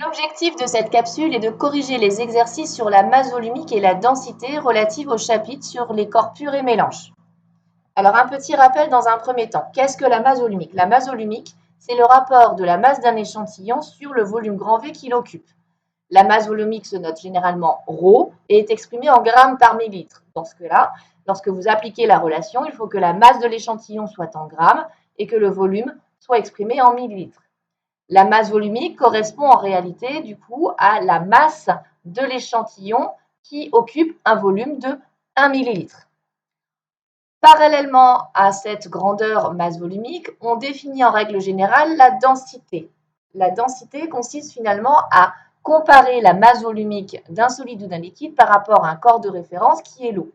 L'objectif de cette capsule est de corriger les exercices sur la masse volumique et la densité relatives au chapitre sur les corps purs et mélanges. Alors un petit rappel dans un premier temps. Qu'est-ce que la masse volumique? La masse volumique, c'est le rapport de la masse d'un échantillon sur le volume grand V qu'il occupe. La masse volumique se note généralement ρ et est exprimée en grammes par millilitre. Dans ce cas-là, lorsque vous appliquez la relation, il faut que la masse de l'échantillon soit en grammes et que le volume soit exprimé en millilitres. La masse volumique correspond en réalité du coup à la masse de l'échantillon qui occupe un volume de 1 millilitre. Parallèlement à cette grandeur masse volumique, on définit en règle générale la densité. La densité consiste finalement à comparer la masse volumique d'un solide ou d'un liquide par rapport à un corps de référence qui est l'eau.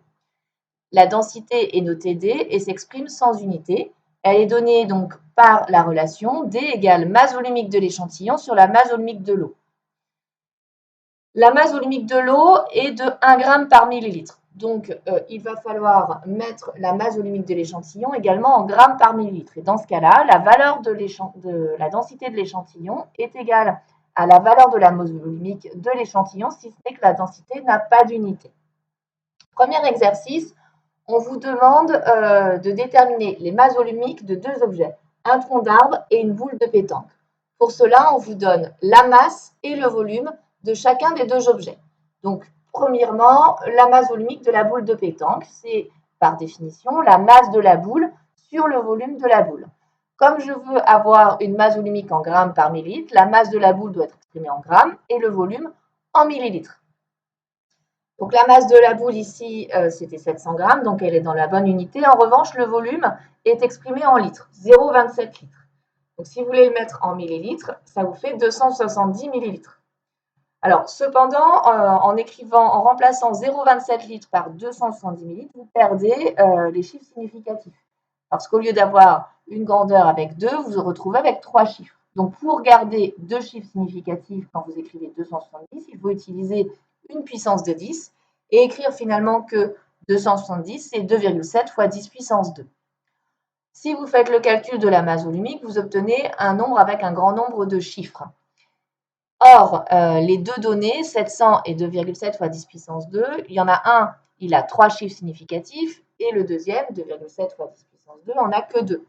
La densité est notée D et s'exprime sans unité. Elle est donnée donc par la relation D égale masse volumique de l'échantillon sur la masse volumique de l'eau. La masse volumique de l'eau est de 1 g par millilitre. Donc, il va falloir mettre la masse volumique de l'échantillon également en grammes par millilitre. Et dans ce cas-là, la valeur de la densité de l'échantillon est égale à la valeur de la masse volumique de l'échantillon, si ce n'est que la densité n'a pas d'unité. Premier exercice, on vous demande de déterminer les masses volumiques de deux objets, un tronc d'arbre et une boule de pétanque. Pour cela, on vous donne la masse et le volume de chacun des deux objets. Donc, premièrement, la masse volumique de la boule de pétanque, c'est par définition la masse de la boule sur le volume de la boule. Comme je veux avoir une masse volumique en grammes par millilitre, la masse de la boule doit être exprimée en grammes et le volume en millilitres. Donc la masse de la boule ici, c'était 700 grammes, donc elle est dans la bonne unité. En revanche, le volume est exprimé en litres, 0,27 litres. Donc si vous voulez le mettre en millilitres, ça vous fait 270 millilitres. Alors cependant, en remplaçant 0,27 litres par 270 millilitres, vous perdez les chiffres significatifs. Parce qu'au lieu d'avoir une grandeur avec 2, vous vous retrouvez avec 3 chiffres. Donc pour garder 2 chiffres significatifs quand vous écrivez 270, il faut utiliser une puissance de 10 et écrire finalement que 270, c'est 2,7 fois 10 puissance 2. Si vous faites le calcul de la masse volumique, vous obtenez un nombre avec un grand nombre de chiffres. Or, les deux données, 700 et 2,7 fois 10 puissance 2, il y en a un, il a 3 chiffres significatifs, et le deuxième, 2,7 fois 10 puissance 2, n'en a que 2.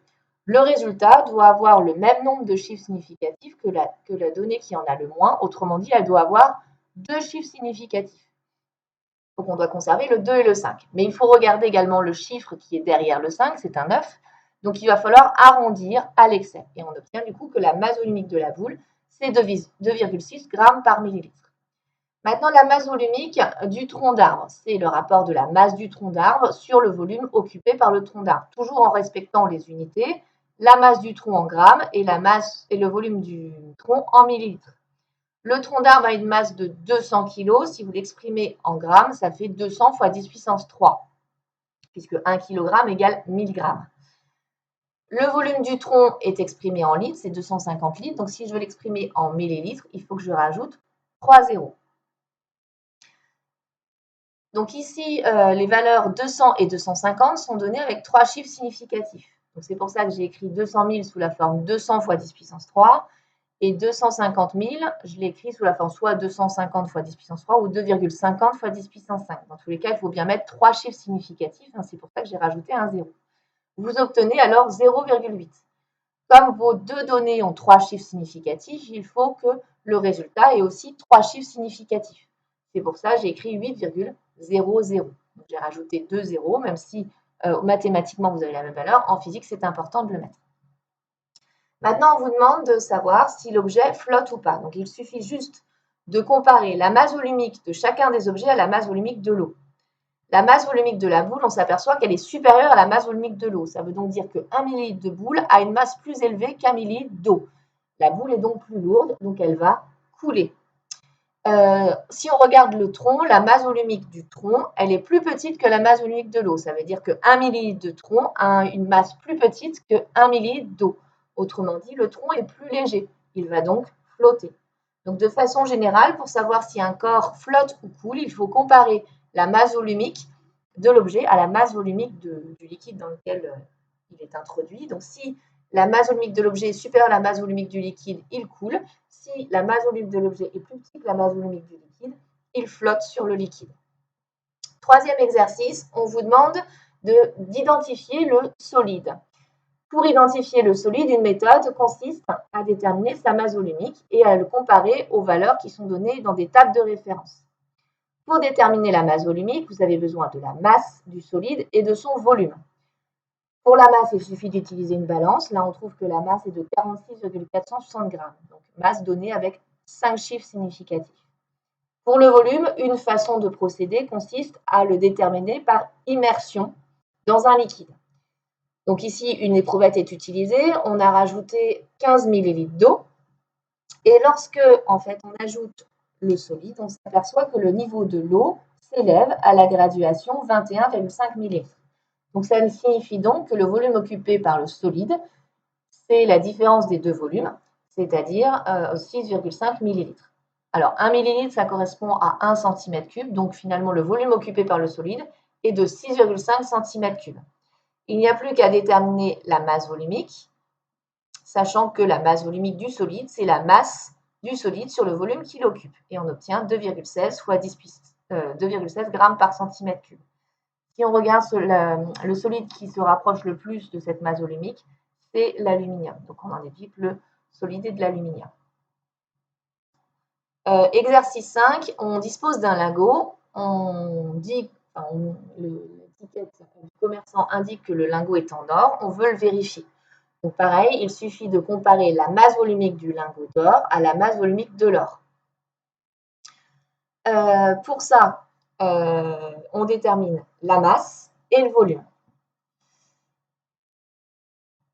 Le résultat doit avoir le même nombre de chiffres significatifs que la donnée qui en a le moins. Autrement dit, elle doit avoir 2 chiffres significatifs. Donc, on doit conserver le 2 et le 5. Mais il faut regarder également le chiffre qui est derrière le 5, c'est un 9. Donc, il va falloir arrondir à l'excès. Et on obtient du coup que la masse volumique de la boule, c'est 2,6 grammes par millilitre. Maintenant, la masse volumique du tronc d'arbre, c'est le rapport de la masse du tronc d'arbre sur le volume occupé par le tronc d'arbre, toujours en respectant les unités, la masse du tronc en grammes et le volume du tronc en millilitres. Le tronc d'arbre a une masse de 200 kg. Si vous l'exprimez en grammes, ça fait 200 fois 10 puissance 3, puisque 1 kg égale 1000 grammes. Le volume du tronc est exprimé en litres, c'est 250 litres. Donc, si je veux l'exprimer en millilitres, il faut que je rajoute 3 zéros. Donc ici, les valeurs 200 et 250 sont données avec 3 chiffres significatifs. Donc, c'est pour ça que j'ai écrit 200 000 sous la forme 200 fois 10 puissance 3. Et 250 000, je l'écris sous la forme soit 250 fois 10 puissance 3 ou 2,50 fois 10 puissance 5. Dans tous les cas, il faut bien mettre 3 chiffres significatifs. C'est pour ça que j'ai rajouté un 0. Vous obtenez alors 0,8. Comme vos deux données ont 3 chiffres significatifs, il faut que le résultat ait aussi 3 chiffres significatifs. C'est pour ça que j'ai écrit 8,00. Donc, j'ai rajouté 2 zéros, même si mathématiquement vous avez la même valeur. En physique, c'est important de le mettre. Maintenant, on vous demande de savoir si l'objet flotte ou pas. Donc, il suffit juste de comparer la masse volumique de chacun des objets à la masse volumique de l'eau. La masse volumique de la boule, on s'aperçoit qu'elle est supérieure à la masse volumique de l'eau. Ça veut donc dire que 1 millilitre de boule a une masse plus élevée qu'1 millilitre d'eau. La boule est donc plus lourde, donc elle va couler. Si on regarde le tronc, la masse volumique du tronc, elle est plus petite que la masse volumique de l'eau. Ça veut dire que 1 millilitre de tronc a une masse plus petite que 1 millilitre d'eau. Autrement dit, le tronc est plus léger. Il va donc flotter. Donc, de façon générale, pour savoir si un corps flotte ou coule, il faut comparer la masse volumique de l'objet à la masse volumique du liquide dans lequel il est introduit. Donc, si la masse volumique de l'objet est supérieure à la masse volumique du liquide, il coule. Si la masse volumique de l'objet est plus petite que la masse volumique du liquide, il flotte sur le liquide. Troisième exercice, on vous demande d'identifier le solide. Pour identifier le solide, une méthode consiste à déterminer sa masse volumique et à le comparer aux valeurs qui sont données dans des tables de référence. Pour déterminer la masse volumique, vous avez besoin de la masse du solide et de son volume. Pour la masse, il suffit d'utiliser une balance. Là, on trouve que la masse est de 46,460 grammes, donc masse donnée avec 5 chiffres significatifs. Pour le volume, une façon de procéder consiste à le déterminer par immersion dans un liquide. Donc ici, une éprouvette est utilisée. On a rajouté 15 ml d'eau. Et lorsque, en fait, on ajoute le solide, on s'aperçoit que le niveau de l'eau s'élève à la graduation 21,5 ml. Donc ça signifie donc que le volume occupé par le solide, c'est la différence des deux volumes, c'est-à-dire 6,5 ml. Alors 1 ml, ça correspond à 1 cm3, donc finalement le volume occupé par le solide est de 6,5 cm3. Il n'y a plus qu'à déterminer la masse volumique, sachant que la masse volumique du solide, c'est la masse du solide sur le volume qu'il occupe. Et on obtient 2,16 fois 2,16 grammes par centimètre cube. Si on regarde le solide qui se rapproche le plus de cette masse volumique, c'est l'aluminium. Donc on en déduit que le solide est de l'aluminium. Exercice 5, on dispose d'un lingot. L'étiquette du commerçant indique que le lingot est en or. On veut le vérifier. Donc pareil, il suffit de comparer la masse volumique du lingot d'or à la masse volumique de l'or. Pour ça, on détermine la masse et le volume.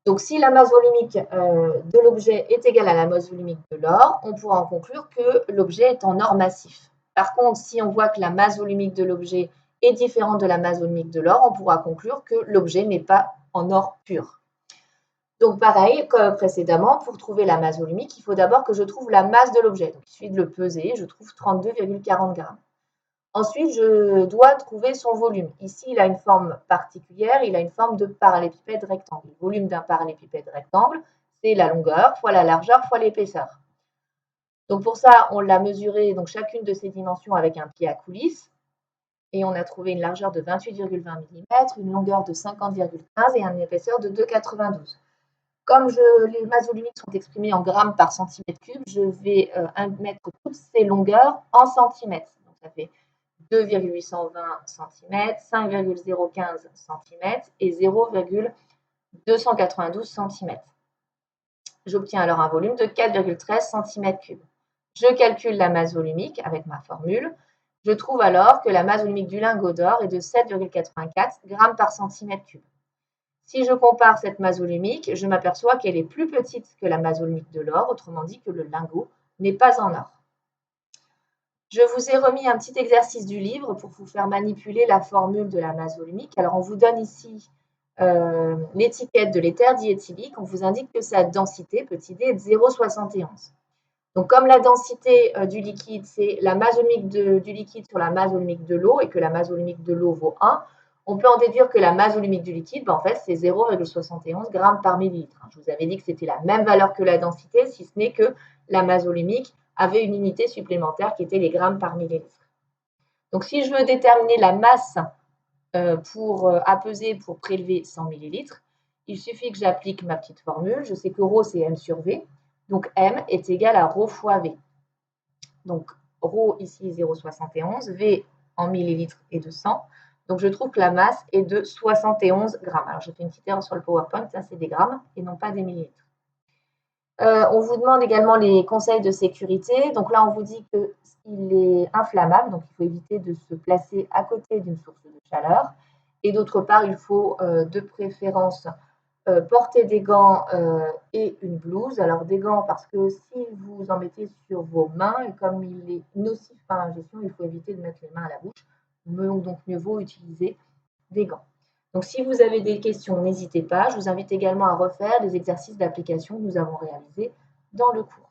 Donc si la masse volumique de l'objet est égale à la masse volumique de l'or, on pourra en conclure que l'objet est en or massif. Par contre, si on voit que la masse volumique de l'objet est différente de la masse volumique de l'or, on pourra conclure que l'objet n'est pas en or pur. Donc pareil, comme précédemment, pour trouver la masse volumique, il faut d'abord que je trouve la masse de l'objet. Donc il suffit de le peser, je trouve 32,40 grammes. Ensuite, je dois trouver son volume. Ici, il a une forme particulière, il a une forme de parallépipède rectangle. Le volume d'un parallépipède rectangle, c'est la longueur fois la largeur fois l'épaisseur. Donc pour ça, on l'a mesuré, donc chacune de ces dimensions avec un pied à coulisse. Et on a trouvé une largeur de 28,20 mm, une longueur de 50,15 et une épaisseur de 2,92. Comme les masses volumiques sont exprimées en grammes par centimètre cube, je vais mettre toutes ces longueurs en centimètres. Donc ça fait 2,820 cm, 5,015 cm et 0,292 cm. J'obtiens alors un volume de 4,13 cm3. Je calcule la masse volumique avec ma formule. Je trouve alors que la masse volumique du lingot d'or est de 7,84 g par centimètre cube. Si je compare cette masse volumique, je m'aperçois qu'elle est plus petite que la masse volumique de l'or, autrement dit que le lingot n'est pas en or. Je vous ai remis un petit exercice du livre pour vous faire manipuler la formule de la masse volumique. Alors, on vous donne ici l'étiquette de l'éther diéthylique. On vous indique que sa densité, petit d, est de 0,71. Donc, comme la densité du liquide, c'est la masse volumique du liquide sur la masse volumique de l'eau et que la masse volumique de l'eau vaut 1, on peut en déduire que la masse volumique du liquide, en fait, c'est 0,71 g par millilitre. Je vous avais dit que c'était la même valeur que la densité, si ce n'est que la masse volumique avait une unité supplémentaire qui était les grammes par millilitre. Donc, si je veux déterminer la masse à peser pour prélever 100 millilitres, il suffit que j'applique ma petite formule. Je sais que ρ, c'est m sur v. Donc, m est égal à ρ fois v. Donc, ρ ici, 0,71. V en millilitres est de 100. Donc, je trouve que la masse est de 71 grammes. Alors, j'ai fait une petite erreur sur le PowerPoint. Ça, c'est des grammes et non pas des millilitres. On vous demande également les conseils de sécurité. Donc là, on vous dit qu'il est inflammable, donc il faut éviter de se placer à côté d'une source de chaleur. Et d'autre part, il faut de préférence porter des gants et une blouse. Alors des gants parce que si vous en mettez sur vos mains, et comme il est nocif par l'ingestion, il faut éviter de mettre les mains à la bouche. Donc mieux vaut utiliser des gants. Donc, si vous avez des questions, n'hésitez pas. Je vous invite également à refaire les exercices d'application que nous avons réalisés dans le cours.